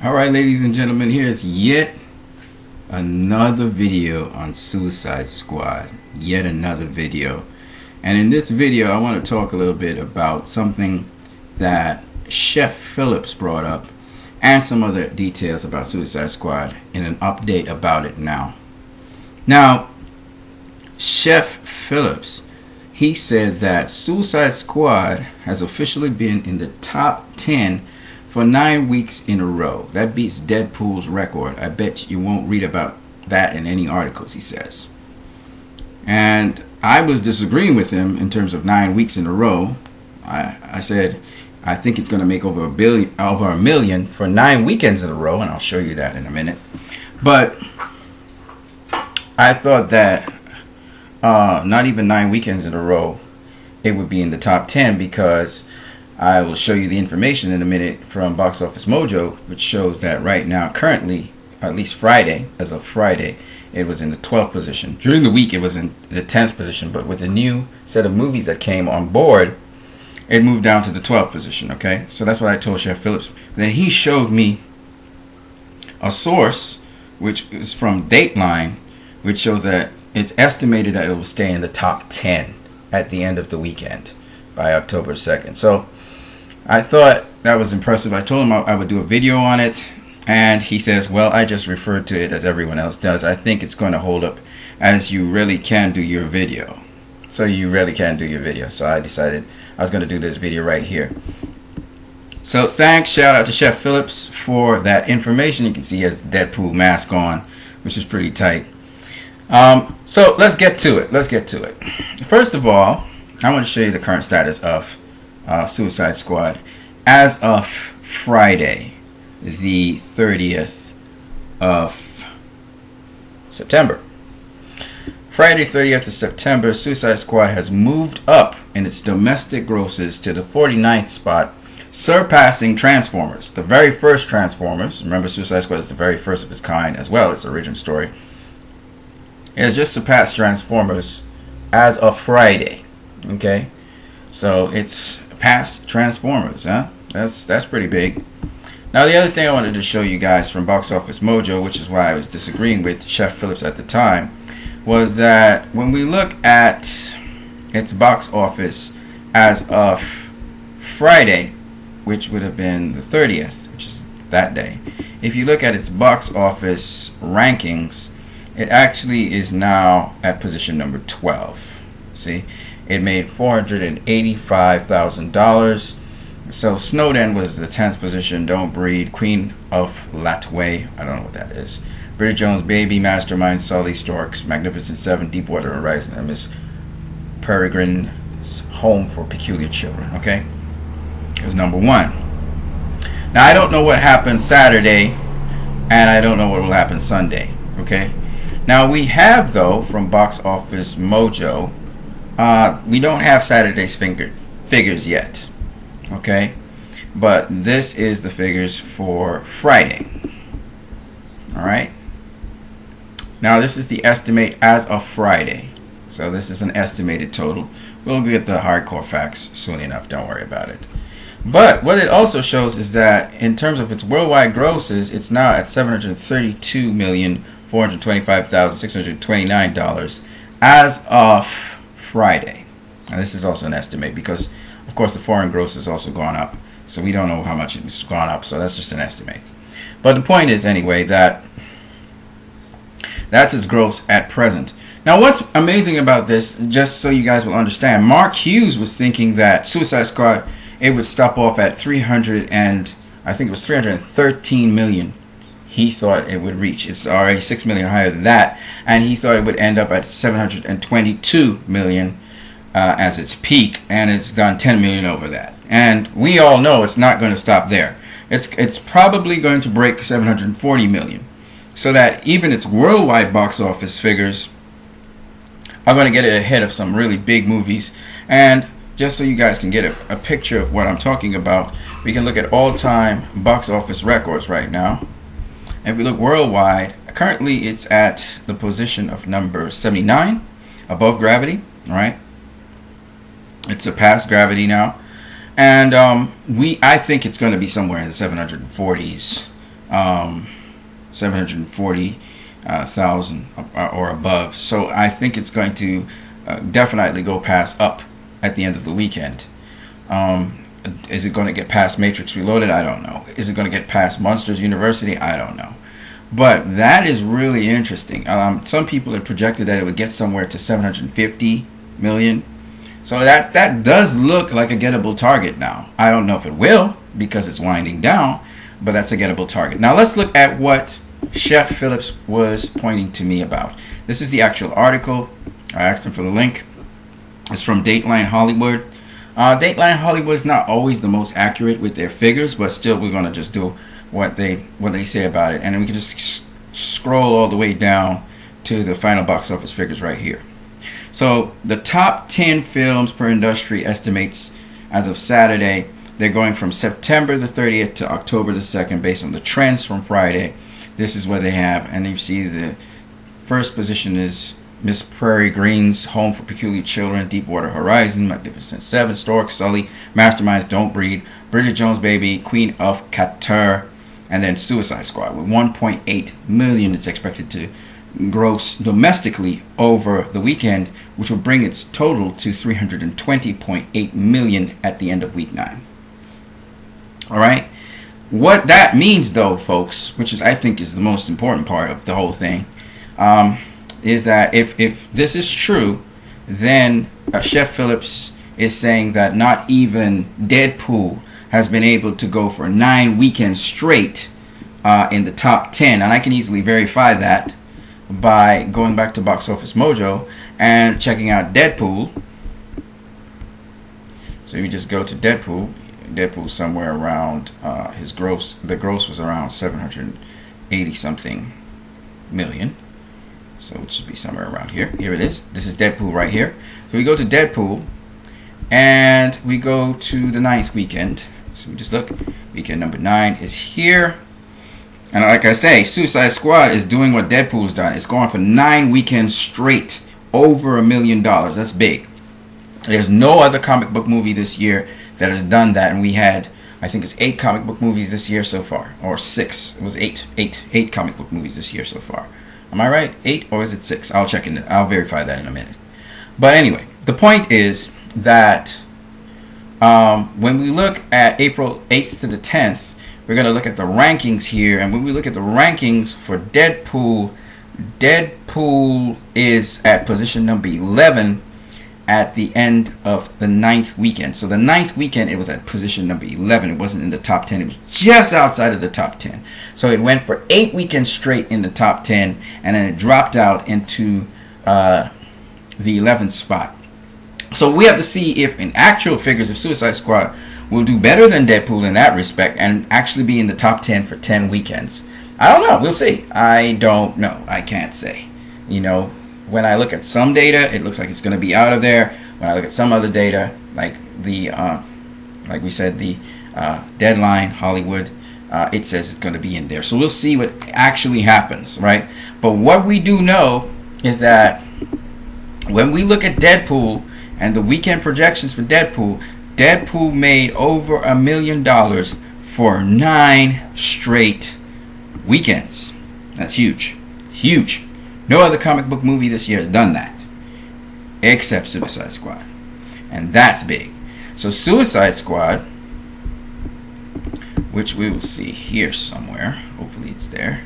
Alright, ladies and gentlemen, here's yet another video on Suicide Squad. Yet another video. And in this video, I want to talk a little bit about something that Chef Phillips brought up and some other details about Suicide Squad in an update about it now. Now, Chef Phillips, he said that Suicide Squad has officially been in the top 10 for 9 weeks in a row. That beats Deadpool's record. I bet you won't read about that in any articles, he says. And I was disagreeing with him in terms of 9 weeks in a row. I said I think it's going to make over a million for 9 weekends in a row, and I'll show you that in a minute. But I thought that not even 9 weekends in a row it would be in the top 10, because I will show you the information in a minute from Box Office Mojo, which shows that right now, currently, at least Friday, as of Friday, it was in the 12th position. During the week, it was in the 10th position, but with the new set of movies that came on board, it moved down to the 12th position, okay? So that's what I told Chef Phillips. Then he showed me a source, which is from Dateline, which shows that it's estimated that it will stay in the top 10 at the end of the weekend by October 2nd. So I thought that was impressive. I told him I would do a video on it, and he says, well, I just referred to it as everyone else does. I think it's going to hold up, as you really can do your video. So you really can do your video. So I decided I was going to do this video right here. So thanks, shout out to Chef Phillips for that information. You can see he has the Deadpool mask on, which is pretty tight. So let's get to it. First of all, I want to show you the current status of Suicide Squad as of Friday, the 30th of September. Friday 30th of September, Suicide Squad has moved up in its domestic grosses to the 49th spot, surpassing Transformers, the very first Transformers. Remember, Suicide Squad is the very first of its kind, as well as the origin story. It has just surpassed Transformers as of Friday. Okay, so it's past Transformers, huh? That's pretty big. Now, the other thing I wanted to show you guys from Box Office Mojo, which is why I was disagreeing with Chef Phillips at the time, was that when we look at its box office as of Friday, which would have been the 30th, which is that day, if you look at its box office rankings, it actually is now at position number 12. See? It made $485,000. So Snowden was the 10th position. Don't Breathe, Queen of Latway, I don't know what that is. Bridget Jones' Baby, Mastermind, Sully Storks, Magnificent Seven, Deepwater Horizon, and Miss Peregrine's Home for Peculiar Children. Okay, it was number 1. Now I don't know what happened Saturday, and I don't know what will happen Sunday. Okay, now we have, though, from Box Office Mojo, we don't have Saturday's figures yet, okay? But this is the figures for Friday. All right. Now this is the estimate as of Friday. So this is an estimated total. We'll get the hardcore facts soon enough. Don't worry about it. But what it also shows is that in terms of its worldwide grosses, it's now at $732,425,629 as of Friday. Now this is also an estimate, because of course the foreign gross has also gone up, so we don't know how much it's gone up, so that's just an estimate. But the point is, anyway, that that's its gross at present. Now what's amazing about this, just so you guys will understand, Mark Hughes was thinking that Suicide Squad, it would stop off at 313 million. He thought it would reach. It's already 6 million higher than that, and he thought it would end up at 722 million as its peak, and it's gone 10 million over that. And we all know it's not going to stop there. It's probably going to break 740 million, so that even its worldwide box office figures are going to get it ahead of some really big movies. And just so you guys can get a picture of what I'm talking about, we can look at all-time box office records right now. If we look worldwide, currently it's at the position of number 79, above Gravity. All right, it's surpassed Gravity now, and I think it's going to be somewhere in the 740s 740,000 or above. So I think it's going to definitely go past Up at the end of the weekend. Is it going to get past Matrix Reloaded? I don't know. Is it going to get past Monsters University? I don't know. But that is really interesting. Some people have projected that it would get somewhere to 750 million. So that does look like a gettable target now. I don't know if it will because it's winding down, but that's a gettable target. Now let's look at what Chef Phillips was pointing to me about. This is the actual article. I asked him for the link. It's from Dateline Hollywood. Dateline Hollywood is not always the most accurate with their figures, but still we're going to just do what they say about it. And we can just scroll all the way down to the final box office figures right here. So the top 10 films per industry estimates as of Saturday, they're going from September the 30th to October the 2nd based on the trends from Friday. This is what they have, and you see the first position is Miss Prairie Green's Home for Peculiar Children, Deepwater Horizon, Magnificent Seven, Stork, Sully, Masterminds, Don't Breed, Bridget Jones' Baby, Queen of Qatar, and then Suicide Squad with 1.8 million. It's expected to gross domestically over the weekend, which will bring its total to 320.8 million at the end of week 9. All right. What that means, though, folks, which is I think is the most important part of the whole thing, is that if this is true, then Chef Phillips is saying that not even Deadpool has been able to go for 9 weekends straight in the top 10, and I can easily verify that by going back to Box Office Mojo and checking out Deadpool. So you just go to Deadpool. Deadpool somewhere around his gross. The gross was around 780 something million. So it should be somewhere around here. Here it is. This is Deadpool right here. So we go to Deadpool and we go to the 9th weekend. So we just look. Weekend number 9 is here. And like I say, Suicide Squad is doing what Deadpool's done. It's going for 9 weekends straight, over $1 million. That's big. There's no other comic book movie this year that has done that. And we had, I think it's 8 comic book movies this year so far. Or 6. It was 8 comic book movies this year so far. Am I right? 8 or is it 6? I'll check it. I'll verify that in a minute. But anyway, the point is that when we look at April 8th to the 10th, we're going to look at the rankings here. And when we look at the rankings for Deadpool, Deadpool is at position number 11 at the end of the 9th weekend. So the 9th weekend, it was at position number 11. It wasn't in the top 10. It was just outside of the top 10. So it went for 8 weekends straight in the top 10, and then it dropped out into the 11th spot. So we have to see if in actual figures, if Suicide Squad will do better than Deadpool in that respect and actually be in the top 10 for 10 weekends. I don't know. We'll see. I don't know. I can't say. You know, when I look at some data, it looks like it's going to be out of there. When I look at some other data, like the, like we said, the Deadline Hollywood, it says it's going to be in there. So we'll see what actually happens, right? But what we do know is that when we look at Deadpool and the weekend projections for Deadpool, Deadpool made over $1 million for 9 straight weekends. That's huge. It's huge. No other comic book movie this year has done that, except Suicide Squad. And that's big. So Suicide Squad, which we will see here somewhere. Hopefully it's there.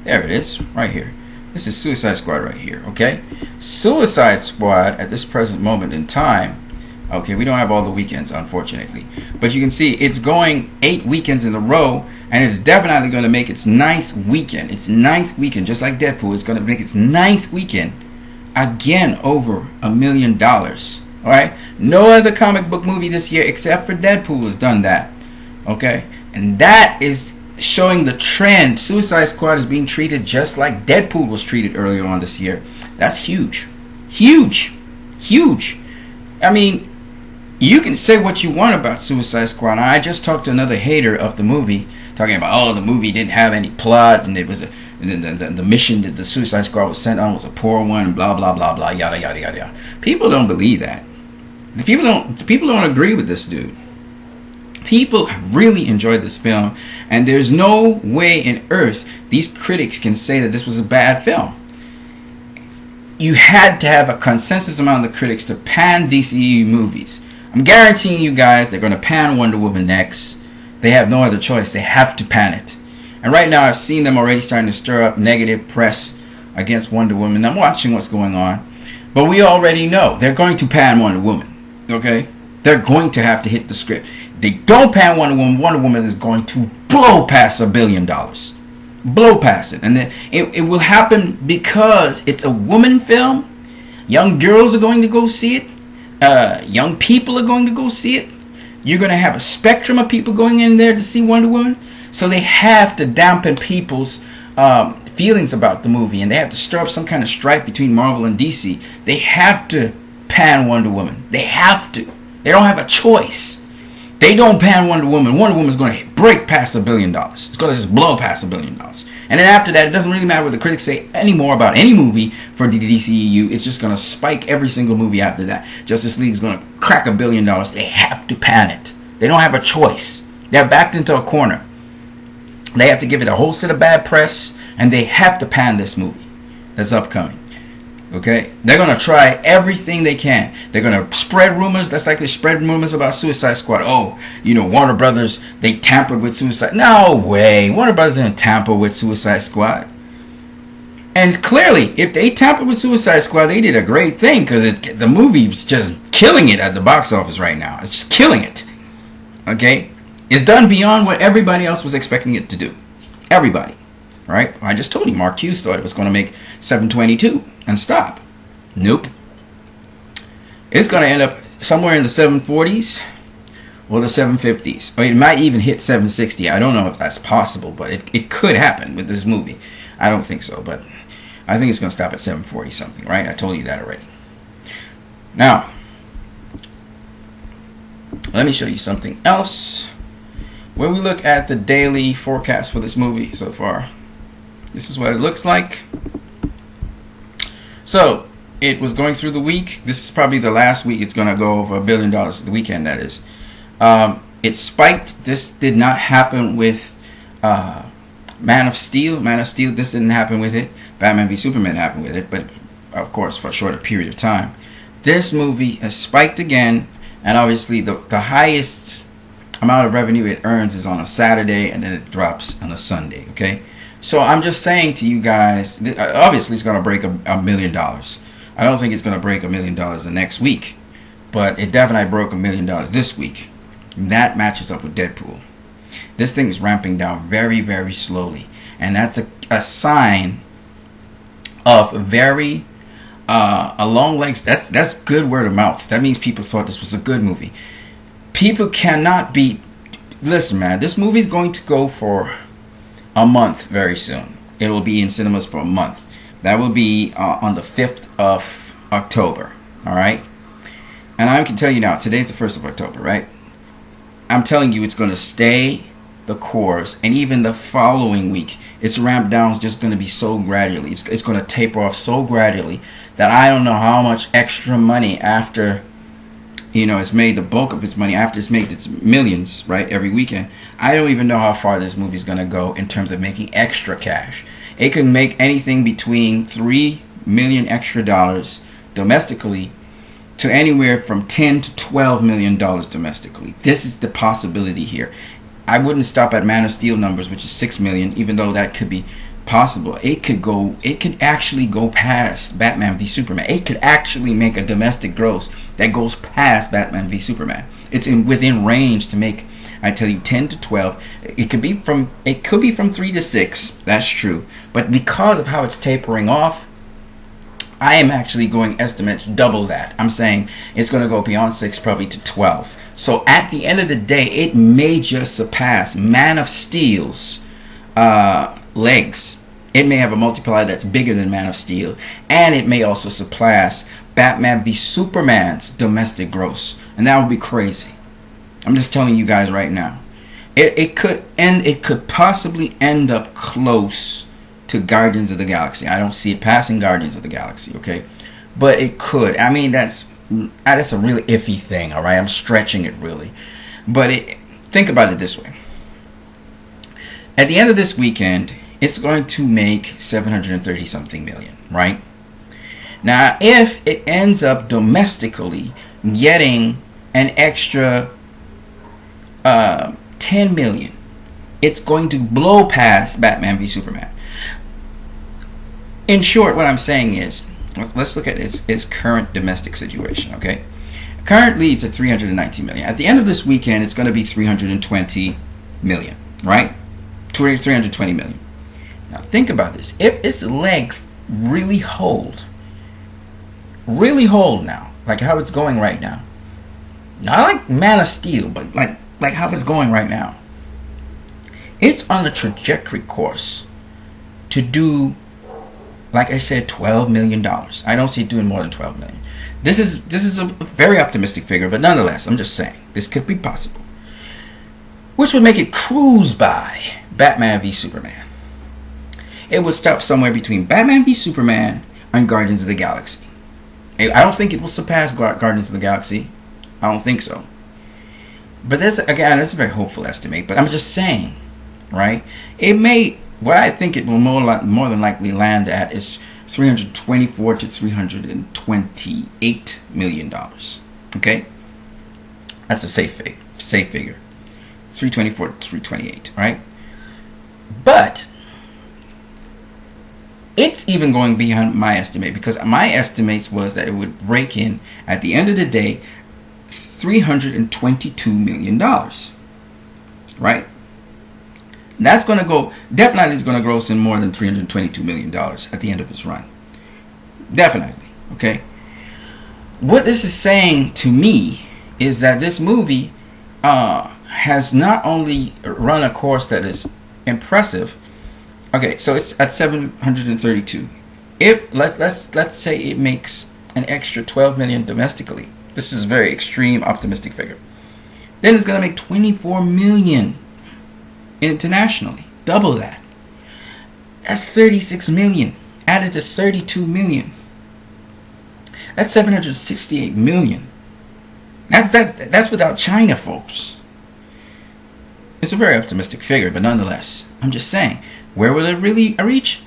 There it is, right here. This is Suicide Squad right here, okay? Suicide Squad, at this present moment in time, okay, we don't have all the weekends, unfortunately. But you can see it's going 8 weekends in a row, and it's definitely going to make its 9th weekend. Its 9th weekend, just like Deadpool, it's going to make its 9th weekend again over $1 million. Alright? No other comic book movie this year except for Deadpool has done that. Okay? And that is showing the trend. Suicide Squad is being treated just like Deadpool was treated earlier on this year. That's huge. Huge. Huge. I mean, you can say what you want about Suicide Squad. I just talked to another hater of the movie, talking about, oh, the movie didn't have any plot, and it was the mission that the Suicide Squad was sent on was a poor one, and blah blah blah blah, yada yada yada yada. People don't believe that. The people don't agree with this dude. People have really enjoyed this film, and there's no way in earth these critics can say that this was a bad film. You had to have a consensus among the critics to pan DCEU movies. I'm guaranteeing you guys they're going to pan Wonder Woman next. They have no other choice. They have to pan it. And right now I've seen them already starting to stir up negative press against Wonder Woman. I'm watching what's going on. But we already know they're going to pan Wonder Woman. Okay? They're going to have to hit the script. If they don't pan Wonder Woman is going to blow past $1 billion. Blow past it. And then it will happen because it's a woman film. Young girls are going to go see it. Young people are going to go see it. You're going to have a spectrum of people going in there to see Wonder Woman. So they have to dampen people's feelings about the movie, and they have to stir up some kind of strife between Marvel and DC. They have to pan Wonder Woman. They have to. They don't have a choice. They don't pan Wonder Woman. Wonder Woman's going to break past $1 billion. It's going to just blow past $1 billion. And then after that, it doesn't really matter what the critics say anymore about any movie for the DCEU. It's just going to spike every single movie after that. Justice League is going to crack $1 billion. They have to pan it. They don't have a choice. They're backed into a corner. They have to give it a whole set of bad press, and they have to pan this movie that's upcoming. Okay? They're going to try everything they can. They're going to spread rumors. That's like they spread rumors about Suicide Squad. Oh, Warner Brothers, they tampered with Suicide. No way. Warner Brothers didn't tamper with Suicide Squad. And clearly, if they tampered with Suicide Squad, they did a great thing, because the movie's just killing it at the box office right now. It's just killing it. Okay? It's done beyond what everybody else was expecting it to do. Everybody. Right? I just told you, Mark Hughes thought it was going to make 722 and stop. Nope. It's going to end up somewhere in the 740s or the 750s. Or it might even hit 760. I don't know if that's possible, but it could happen with this movie. I don't think so, but I think it's going to stop at 740 something, right? I told you that already. Now, let me show you something else. When we look at the daily forecast for this movie so far, this is what it looks like. So, it was going through the week. This is probably the last week it's going to go over $1 billion. The weekend, that is. It spiked. This did not happen with Man of Steel. Man of Steel, this didn't happen with it. Batman v Superman happened with it, but of course for a shorter period of time. This movie has spiked again, and obviously the highest amount of revenue it earns is on a Saturday, and then it drops on a Sunday. Okay, so I'm just saying to you guys, obviously it's going to break $1 million. I don't think it's going to break $1 million the next week, but it definitely broke $1 million this week. And that matches up with Deadpool. This thing is ramping down very, very slowly, and that's a sign of very a long legs. That's good word of mouth. That means people thought this was a good movie. People cannot be. Listen, man, this movie is going to go for a month very soon. It will be in cinemas for a month. That will be on the 5th of October. All right, and I can tell you now, today's the 1st of October, right? I'm telling you, it's going to stay the course, and even the following week, its ramp down is just going to be so gradually. It's going to taper off so gradually that I don't know how much extra money after, it's made the bulk of its money, after it's made its millions, right, every weekend. I don't even know how far this movie is going to go in terms of making extra cash. It can make anything between $3 million extra dollars domestically to anywhere from $10 to $12 million domestically. This is the possibility here. I wouldn't stop at Man of Steel numbers, which is $6 million, even though that could be possible. It could actually go past Batman v Superman. It could actually make a domestic gross that goes past Batman v Superman. It's within range to make, I tell you, 10 to 12. It could be from 3 to 6. That's true. But because of how it's tapering off, I am actually going estimates double that. I'm saying it's going to go beyond 6, probably to 12. So at the end of the day, it may just surpass Man of Steel's legs. It may have a multiplier that's bigger than Man of Steel, and it may also surpass Batman v Superman's domestic gross, and that would be crazy. I'm just telling you guys right now. It could possibly end up close to Guardians of the Galaxy. I don't see it passing Guardians of the Galaxy, okay? But it could. I mean, that's a really iffy thing, all right? I'm stretching it really. But think about it this way. At the end of this weekend, it's going to make 730 something million, right? Now, if it ends up domestically getting an extra 10 million, it's going to blow past Batman v Superman. In short, what I'm saying is, let's look at its current domestic situation, okay? Currently, it's at 319 million. At the end of this weekend, it's going to be 320 million, right? 320 million. Now, think about this. If its legs really hold now, like how it's going right now, not like Man of Steel, but like how it's going right now, it's on a trajectory course to do, like I said, $12 million. I don't see it doing more than 12 million. This is a very optimistic figure, but nonetheless, I'm just saying this could be possible, which would make it cruise by Batman v Superman. It would stop somewhere between Batman v Superman and Guardians of the Galaxy. I don't think it will surpass Guardians of the Galaxy. I don't think so. But that's a very hopeful estimate. But I'm just saying, right? It may. What I think it will more than likely land at is $324 to $328 million. Okay, that's a safe figure. 324 to 328, right? But it's even going beyond my estimate, because my estimates was that it would rake in at the end of the day $322 million, right? That's going to go, definitely is going to gross in more than $322 million at the end of its run. Definitely, okay? What this is saying to me is that this movie has not only run a course that is impressive. Okay, so it's at 732. If let's say it makes an extra 12 million domestically, this is a very extreme optimistic figure, then it's going to make 24 million internationally. Double that. That's 36 million added to 32 million. That's 768 million. That's without China, folks. It's a very optimistic figure, but nonetheless, I'm just saying, where will it really reach?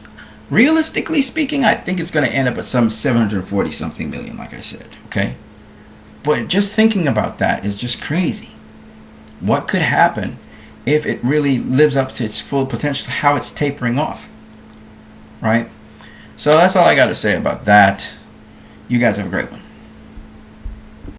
Realistically speaking, I think it's going to end up at some 740 something million, like I said, okay? But just thinking about that is just crazy. What could happen if it really lives up to its full potential, how it's tapering off, right? So that's all I got to say about that. You guys have a great one.